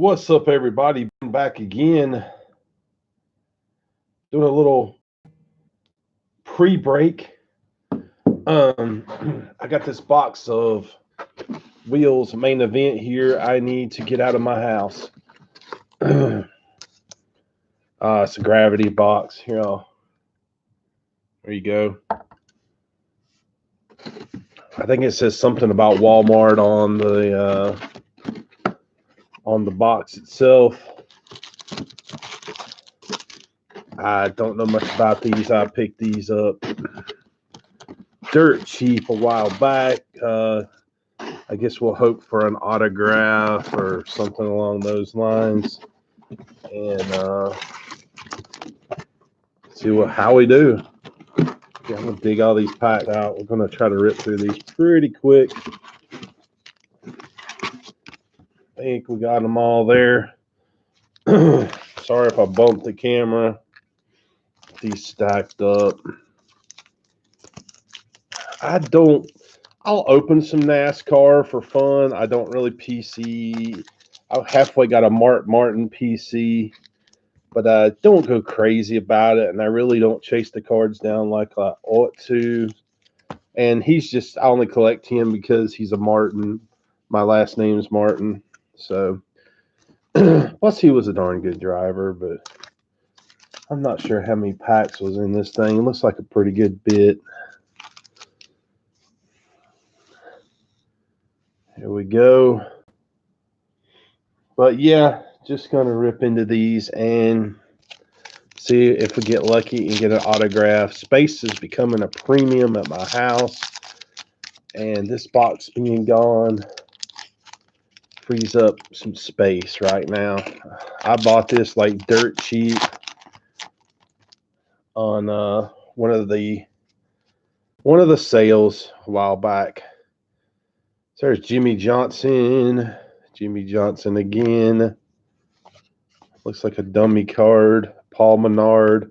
What's up, everybody? Back again, doing a little pre-break. I got this box of Wheels main event here. I need to get out of my house. It's a gravity box. Here, there you go. I think it says something about Walmart on the box itself. I don't know much about these. I picked these up dirt cheap a while back. I guess we'll hope for an autograph or something along those lines, and see how we do. Yeah, I'm gonna dig all these packs out. We're gonna try to rip through these pretty quick. I think we got them all there. Sorry if I bumped the camera. These stacked up. I'll open some NASCAR for fun. I don't really PC. I halfway got a Martin PC, but I don't go crazy about it, and I really don't chase the cards down like I ought to. And I only collect him because he's a Martin. My last name's Martin. So, plus he was a darn good driver, but I'm not sure how many packs was in this thing. It looks like a pretty good bit. Here we go. But yeah, just going to rip into these and see if we get lucky and get an autograph. Space is becoming a premium at my house, and this box being gone frees up some space right now. I bought this like dirt cheap on one of the sales a while back. So there's Jimmie Johnson again. Looks like a dummy card. Paul Menard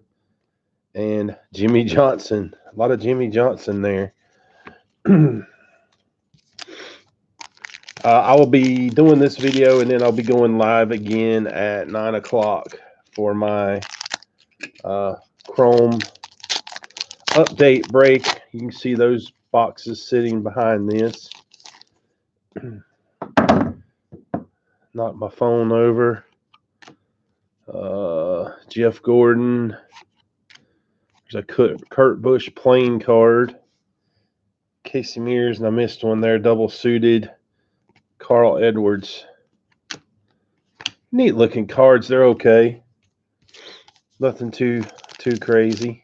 and Jimmie Johnson. A lot of Jimmie Johnson there. I will be doing this video, and then I'll be going live again at 9 o'clock for my Chrome update break. You can see those boxes sitting behind this. Knock my phone over. Jeff Gordon. There's a Kurt Busch playing card. Casey Mears, and I missed one there. Double suited. Carl Edwards. Neat looking cards. They're okay. Nothing too crazy.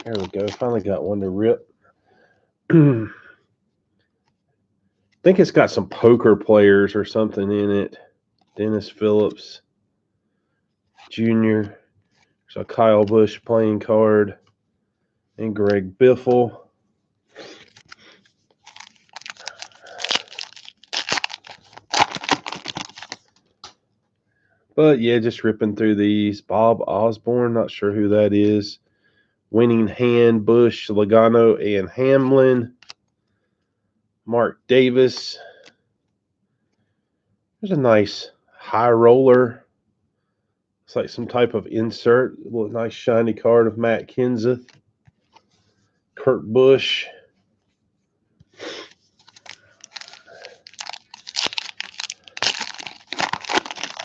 There we go. Finally got one to rip. I think it's got some poker players or something in it. Dennis Phillips Jr. There's a Kyle Busch playing card. And Greg Biffle. But yeah, just ripping through these. Bob Osborne, not sure who that is. Winning Hand, Busch, Logano, and Hamlin. Mark Davis. There's a nice high roller. It's like some type of insert. A little nice shiny card of Matt Kenseth. Kurt Busch.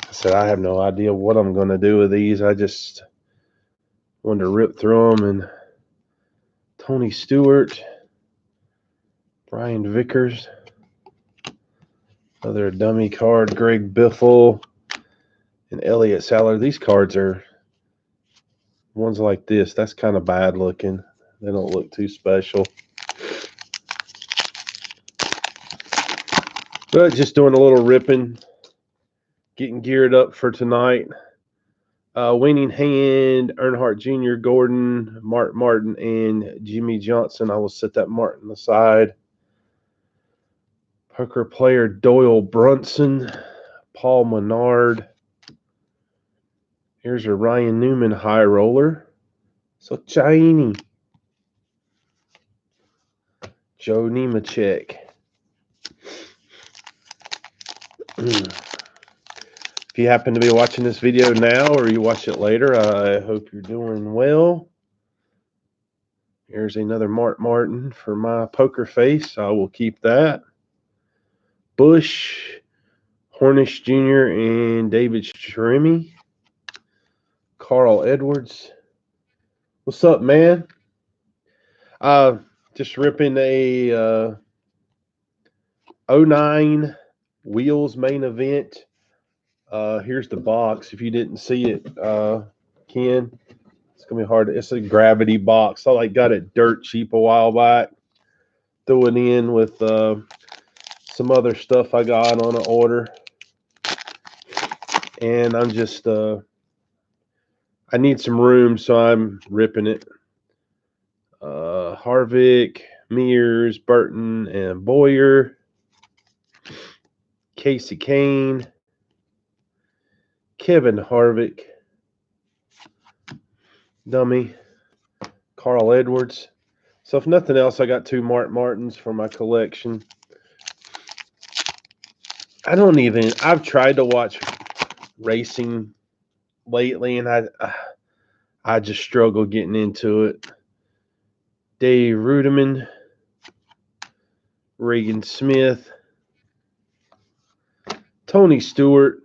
I said I have no idea what I'm going to do with these. I just wanted to rip through them. And Tony Stewart. Brian Vickers. Another dummy card. Greg Biffle. And Elliott Sadler. These cards are ones like this. That's kind of bad looking. They don't look too special. But just doing a little ripping. Getting geared up for tonight. Winning Hand, Earnhardt Jr., Gordon, Mark Martin, and Jimmie Johnson. I will set that Martin aside. Poker player Doyle Brunson, Paul Menard. Here's a Ryan Newman high roller. So shiny. Joe Nemechek. If you happen to be watching this video now or you watch it later, I hope you're doing well. Here's another Mark Martin for my poker face. I will keep that. Bush, Hornish Jr., and David Stremme. Carl Edwards. What's up, man? Just ripping a 09 Wheels main event. Here's the box. If you didn't see it, Ken, it's gonna be hard. It's a gravity box. I got it dirt cheap a while back. Threw it in with some other stuff I got on an order, and I'm just I need some room, so I'm ripping it. Harvick, Mears, Burton, and Boyer. Casey Kane, Kevin Harvick, dummy, Carl Edwards. So if nothing else, I got 2 Mark Martins for my collection. I've tried to watch racing lately, and I just struggle getting into it. Dave Ruderman, Regan Smith, Tony Stewart,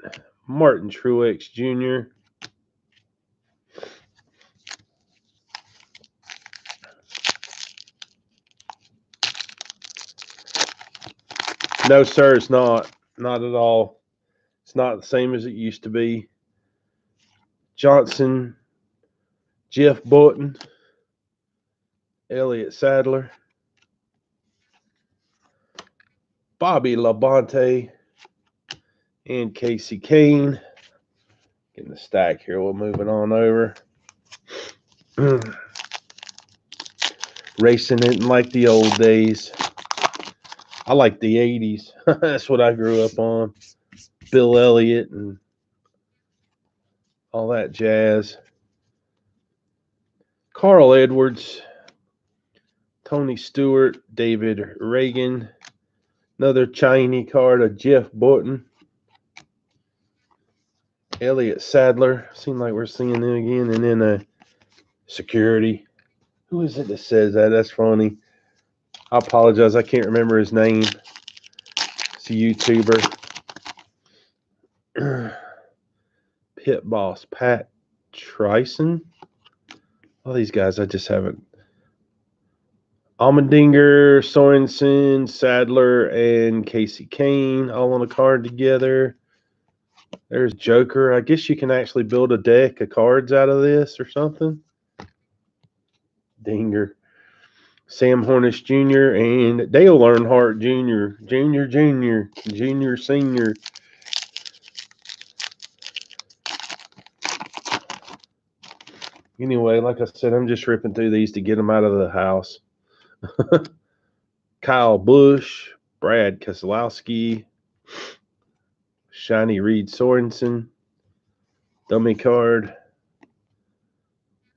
Martin Truex Jr., No, sir, it's not. Not at all. It's not the same as it used to be. Johnson, Jeff Button, Elliott Sadler, Bobby Labonte, and Casey Kane. Getting the stack here. We're moving on over. Racing isn't like the old days. I like the 80s. That's what I grew up on. Bill Elliott and all that jazz. Carl Edwards, Tony Stewart, David Reagan. Another Chinese card of Jeff Button. Elliott Sadler. Seems like we're seeing them again. And then security. Who is it that says that? That's funny. I apologize. I can't remember his name. It's a YouTuber. Pit boss Pat Tryson. All these guys I just haven't. Allmendinger, Sorensen, Sadler, and Casey Kane all on a card together. There's Joker. I guess you can actually build a deck of cards out of this or something. Dinger. Sam Hornish Jr. and Dale Earnhardt Jr. Junior, Senior. Anyway, like I said, I'm just ripping through these to get them out of the house. Kyle Busch, Brad Keselowski, Shiny Reed Sorensen, dummy card,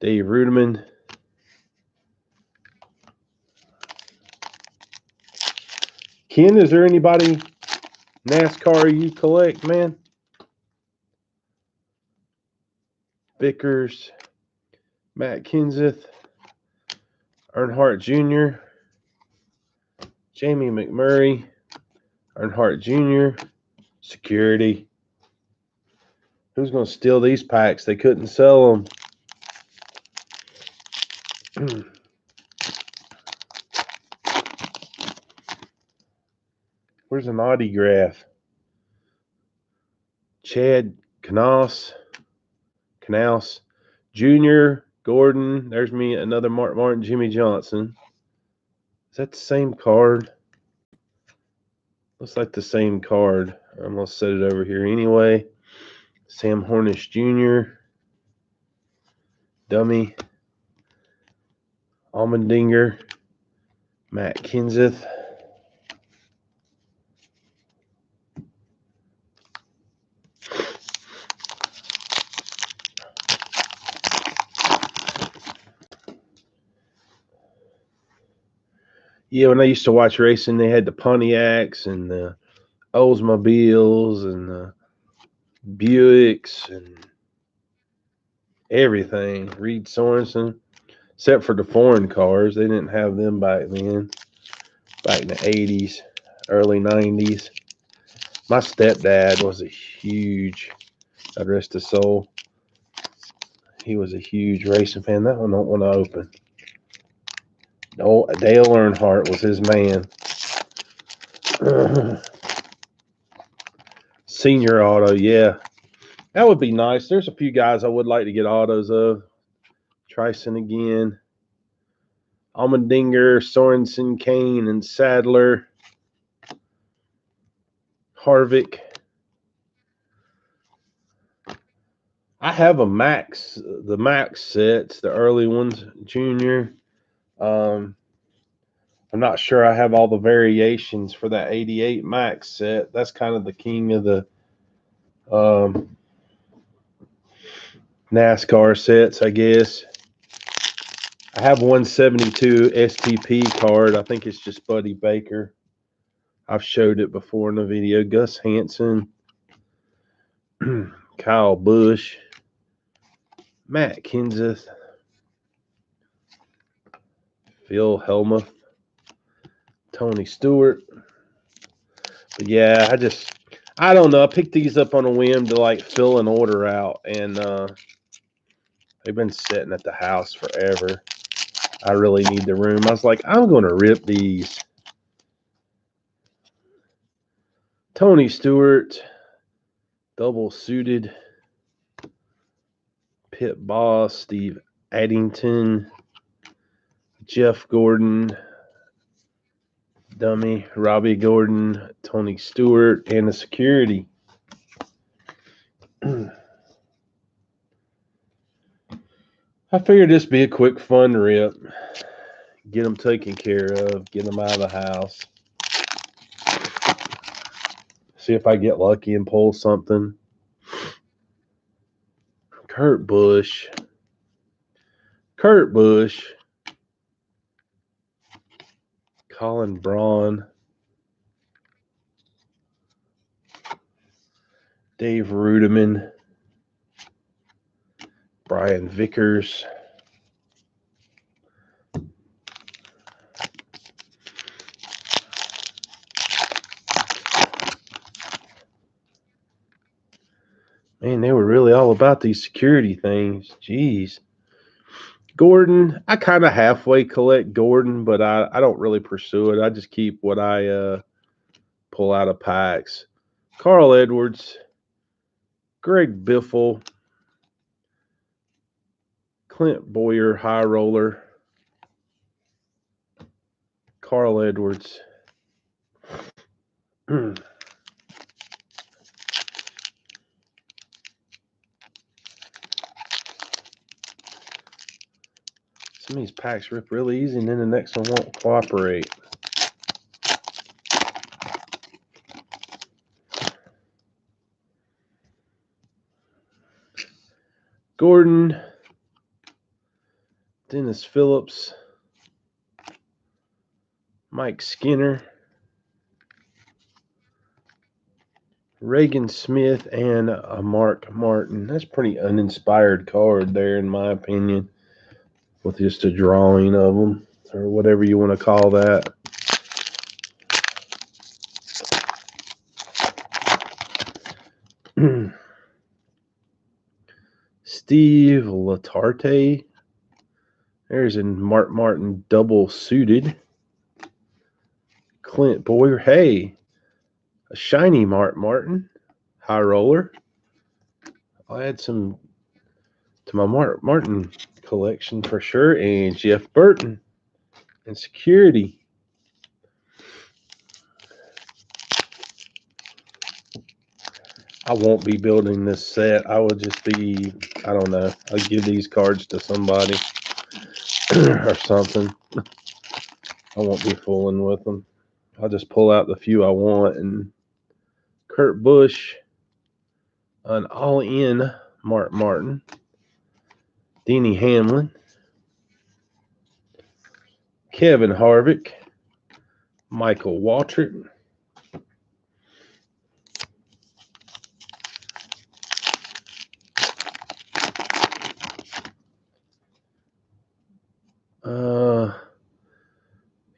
Dave Ruderman, Ken, is there anybody NASCAR you collect, man? Vickers, Matt Kenseth, Earnhardt Jr., Jamie McMurray, Earnhardt Jr., security. Who's going to steal these packs? They couldn't sell them. Where's an autograph? Chad Knaus, Jr., Gordon. There's me, another Mark Martin, Jimmy Johnson. Is that the same card? Looks like the same card. I'm going to set it over here anyway. Sam Hornish Jr., dummy. Allmendinger, Matt Kenseth. Yeah, when I used to watch racing, they had the Pontiacs and the Oldsmobiles and Buicks and everything. Reed Sorensen, except for the foreign cars. They didn't have them back then, back in the 80s, early 90s. My stepdad was a huge, God rest his soul, he was a huge racing fan. That one don't want to open. Dale Earnhardt was his man. Senior auto, yeah. That would be nice. There's a few guys I would like to get autos of. Tryson again. Allmendinger, Sorensen, Kane, and Sadler. Harvick. I have a Max, the Max sets, the early ones, Junior. I'm not sure I have all the variations for that 88 Max set. That's kind of the king of the NASCAR sets, I guess. I have 172 STP card. I think it's just Buddy Baker. I've showed it before in the video. Gus Hansen, Kyle Busch, Matt Kenseth, Phil Hellmuth, Tony Stewart. But yeah, I don't know. I picked these up on a whim to like fill an order out, and they've been sitting at the house forever. I really need the room. I was like, I'm going to rip these. Tony Stewart, double suited. Pit Boss, Steve Addington, Jeff Gordon, dummy, Robbie Gordon, Tony Stewart, and the security. I figured this would be a quick, fun rip. Get them taken care of. Get them out of the house. See if I get lucky and pull something. Kurt Busch. Colin Braun. Dave Rudiman. Brian Vickers. Man, they were really all about these security things. Jeez. Gordon, I kind of halfway collect Gordon, but I don't really pursue it. I just keep what I pull out of packs. Carl Edwards, Greg Biffle, Clint Boyer, High Roller, Carl Edwards. Some of these packs rip really easy, and then the next one won't cooperate. Gordon, Dennis Phillips, Mike Skinner, Reagan Smith, and Mark Martin. That's pretty uninspired card there, in my opinion, with just a drawing of them, or whatever you want to call that. Steve Latarte. There's a Mark Martin double suited. Clint Boyer. Hey, a shiny Mark Martin. High Roller. I'll add some to my Mark Martin collection for sure. And Jeff Burton and security. I won't be building this set. I will just be, I don't know, I'll give these cards to somebody or something. I won't be fooling with them. I'll just pull out the few I want. And Kurt Busch, an all-in Mark Martin. Denny Hamlin. Kevin Harvick. Michael Waltrip.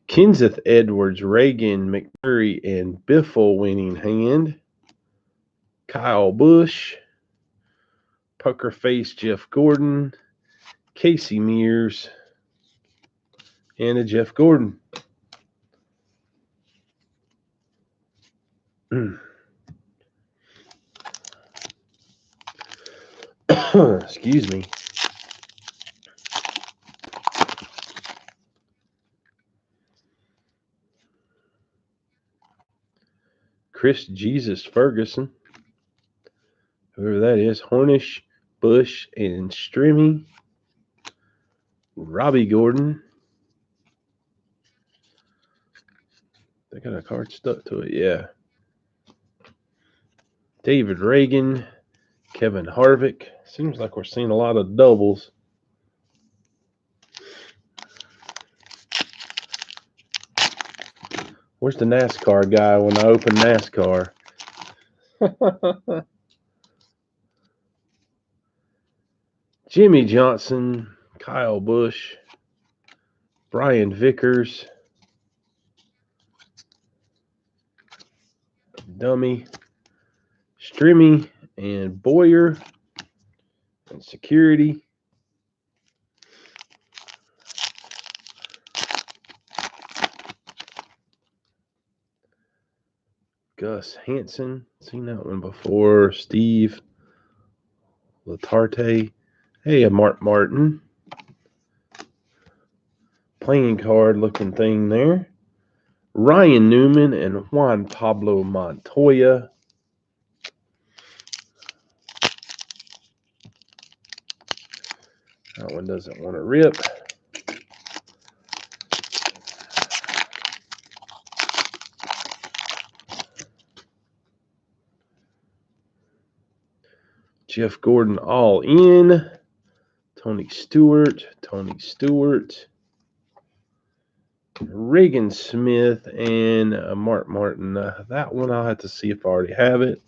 Kenseth Edwards, Reagan, McMurray, and Biffle winning hand. Kyle Busch, Pucker Face Jeff Gordon, Casey Mears, and a Jeff Gordon. Excuse me. Chris Jesus Ferguson, whoever that is, Hornish, Bush, and Strimmy. Robbie Gordon. They got a card stuck to it, yeah. David Reagan, Kevin Harvick. Seems like we're seeing a lot of doubles. Where's the NASCAR guy when I open NASCAR? Jimmy Johnson, Kyle Busch, Brian Vickers, Dummy, Strimmy, and Boyer, and Security. Gus Hansen, seen that one before. Steve Latarte. Hey, a Mark Martin. Playing card looking thing there. Ryan Newman and Juan Pablo Montoya. That one doesn't want to rip. Jeff Gordon all in. Tony Stewart. Reagan Smith and Mark Martin. That one I'll have to see if I already have it.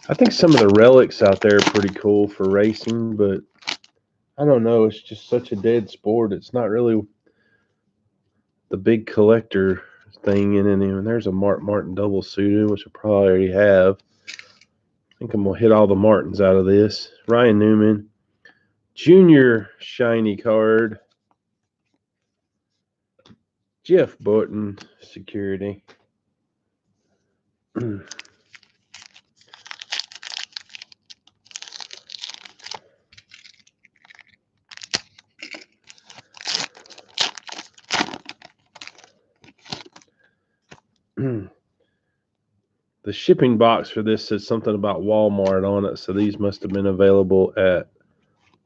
I think some of the relics out there are pretty cool for racing, but I don't know. It's just such a dead sport. It's not really the big collector thing in it. And there's a Mark Martin double suited, which I probably already have. I think I'm going to hit all the Martins out of this. Ryan Newman. Junior shiny card. Jeff Button, Security. The shipping box for this says something about Walmart on it, so these must have been available at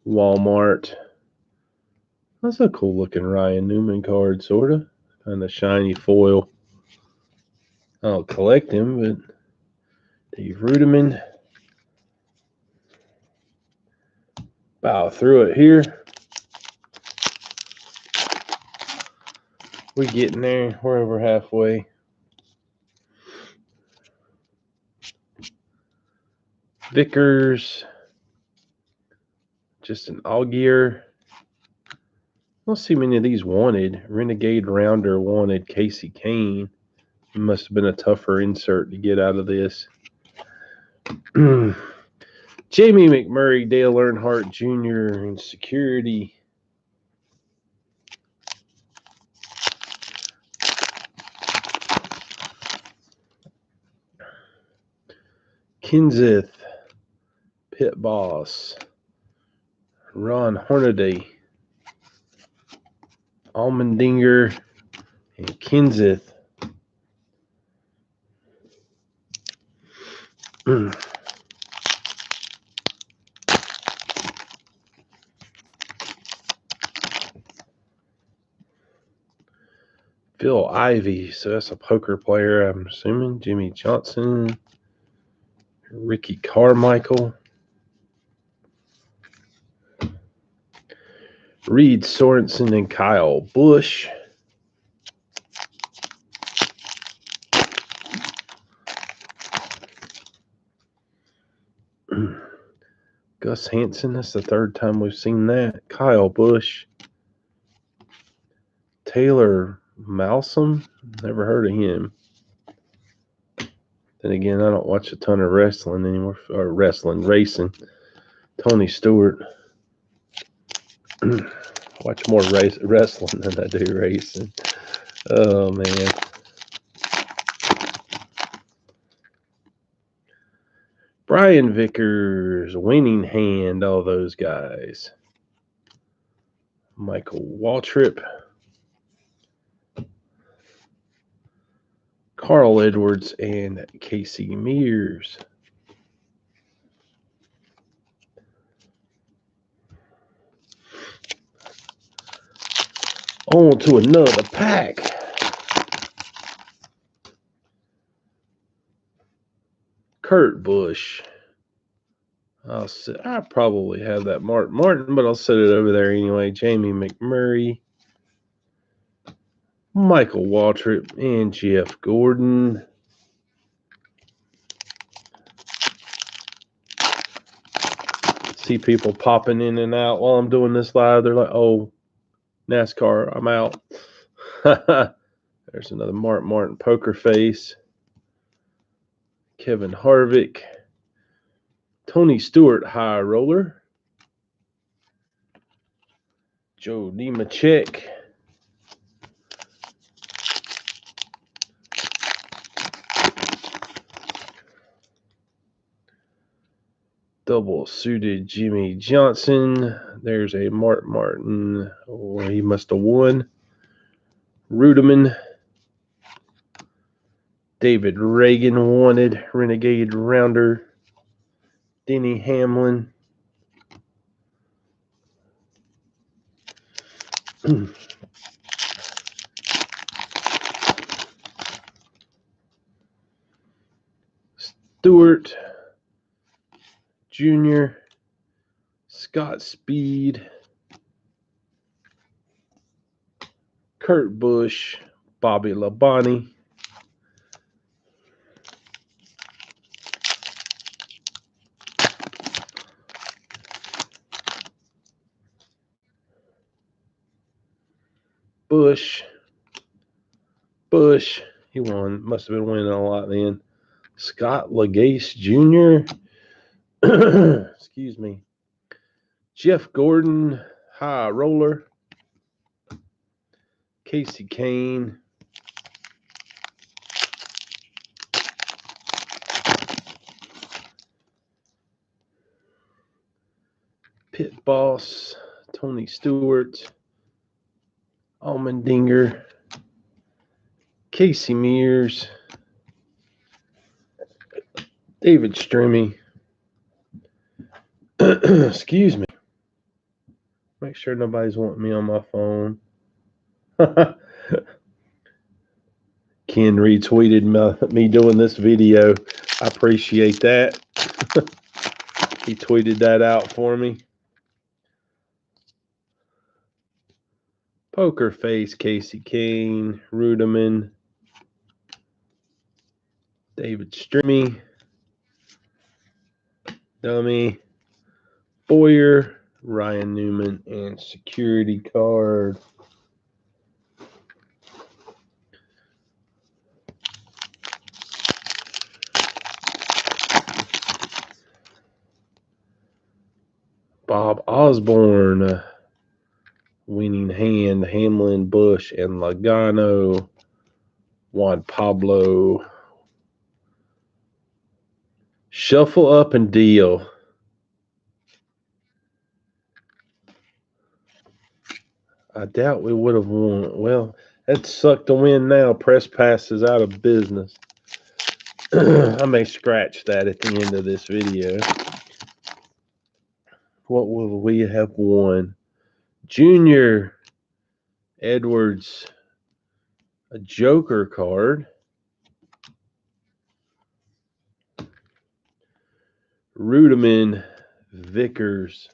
Walmart. That's a cool looking Ryan Newman card, sort of. Kind of shiny foil. I don't collect him, but Dave Rudiman. Bow through it here. We getting there. We're over halfway. Vickers. Just an Algier. I don't see many of these wanted. Renegade Rounder wanted Casey Kane. It must have been a tougher insert to get out of this. Jamie McMurray, Dale Earnhardt Jr. and Security. Kenseth, Pit Boss, Ron Hornaday, Allmendinger, and Kenseth. Phil Ivey, so that's a poker player, I'm assuming. Jimmy Johnson, Ricky Carmichael, Reed Sorensen, and Kyle Busch. Gus Hansen, that's the third time we've seen that. Kyle Busch. Taylor Malsom, never heard of him. Then again, I don't watch a ton of wrestling anymore, or racing. Tony Stewart. Watch more wrestling than I do racing. Oh, man. Brian Vickers, Winning Hand, all those guys. Michael Waltrip. Carl Edwards and Casey Mears. On to another pack. Kurt Busch. I probably have that Martin, but I'll set it over there anyway. Jamie McMurray. Michael Waltrip and Jeff Gordon. See people popping in and out while I'm doing this live. They're like, oh, NASCAR, I'm out. There's another Martin poker face. Kevin Harvick. Tony Stewart, high roller. Joe Nemechek. Double suited Jimmy Johnson. There's a Martin. Oh, he must have won. Ruderman. David Reagan wanted. Renegade Rounder. Denny Hamlin. Stewart Jr. Scott Speed. Kurt Busch. Bobby Labonte. Bush, he won. Must have been winning a lot then. Scott Lagace Jr. Excuse me. Jeff Gordon, high roller. Casey Kane. Pit Boss, Tony Stewart. Allmendinger. Casey Mears. David Stremme. Excuse me. Make sure nobody's wanting me on my phone. Ken retweeted me doing this video. I appreciate that. He tweeted that out for me. Poker Face, Casey Kane, Ruderman, David Stremme, Dummy, Boyer, Ryan Newman, and Security Card. Bob Osborne, Winning Hand, Hamlin, Busch, and Logano. Juan Pablo. Shuffle up and deal. I doubt we would have won. Well, that sucked to win now. Press Pass is out of business. I may scratch that at the end of this video. What will we have won? Junior Edwards, a Joker card. Ruderman, Vickers.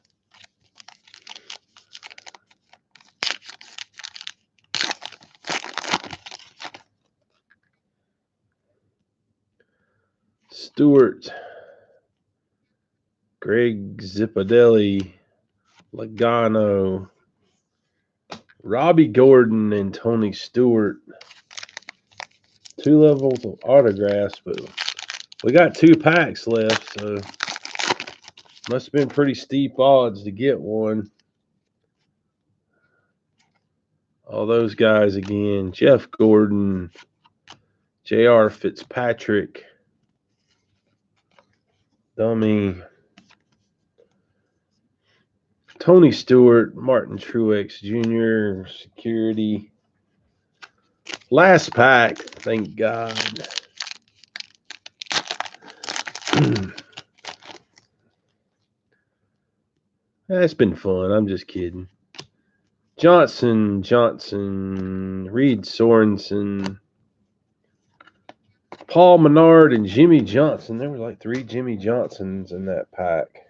Stewart, Greg Zipadelli, Logano, Robbie Gordon, and Tony Stewart. 2 levels of autographs, but we got 2 packs left, so must have been pretty steep odds to get one. All those guys again. Jeff Gordon, J.R. Fitzpatrick, Dummy, Tony Stewart, Martin Truex Jr., Security. Last pack, thank God. That's been fun. I'm just kidding. Johnson, Reed Sorensen, Paul Menard, and Jimmy Johnson. There were like 3 Jimmy Johnsons in that pack.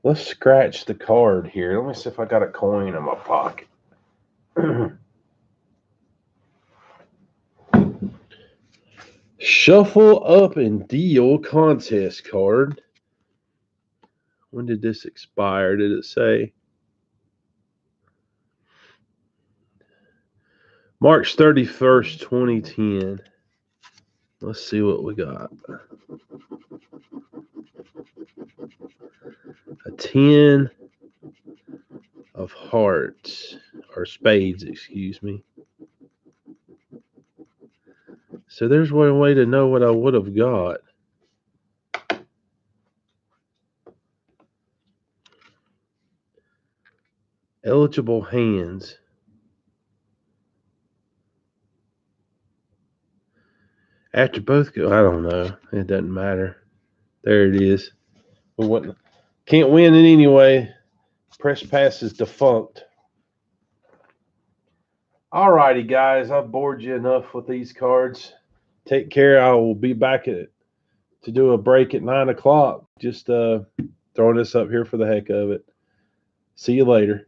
Let's scratch the card here. Let me see if I got a coin in my pocket. Shuffle up and deal contest card. When did this expire? Did it say? March 31st, 2010. Let's see what we got. A 10 of hearts, or spades, excuse me. So there's one way to know what I would have got. Eligible hands. After both go, I don't know. It doesn't matter. There it is. We can't win it anyway. Press pass is defunct. Alrighty, guys. I've bored you enough with these cards. Take care. I will be back to do a break at 9 o'clock. Just throwing this up here for the heck of it. See you later.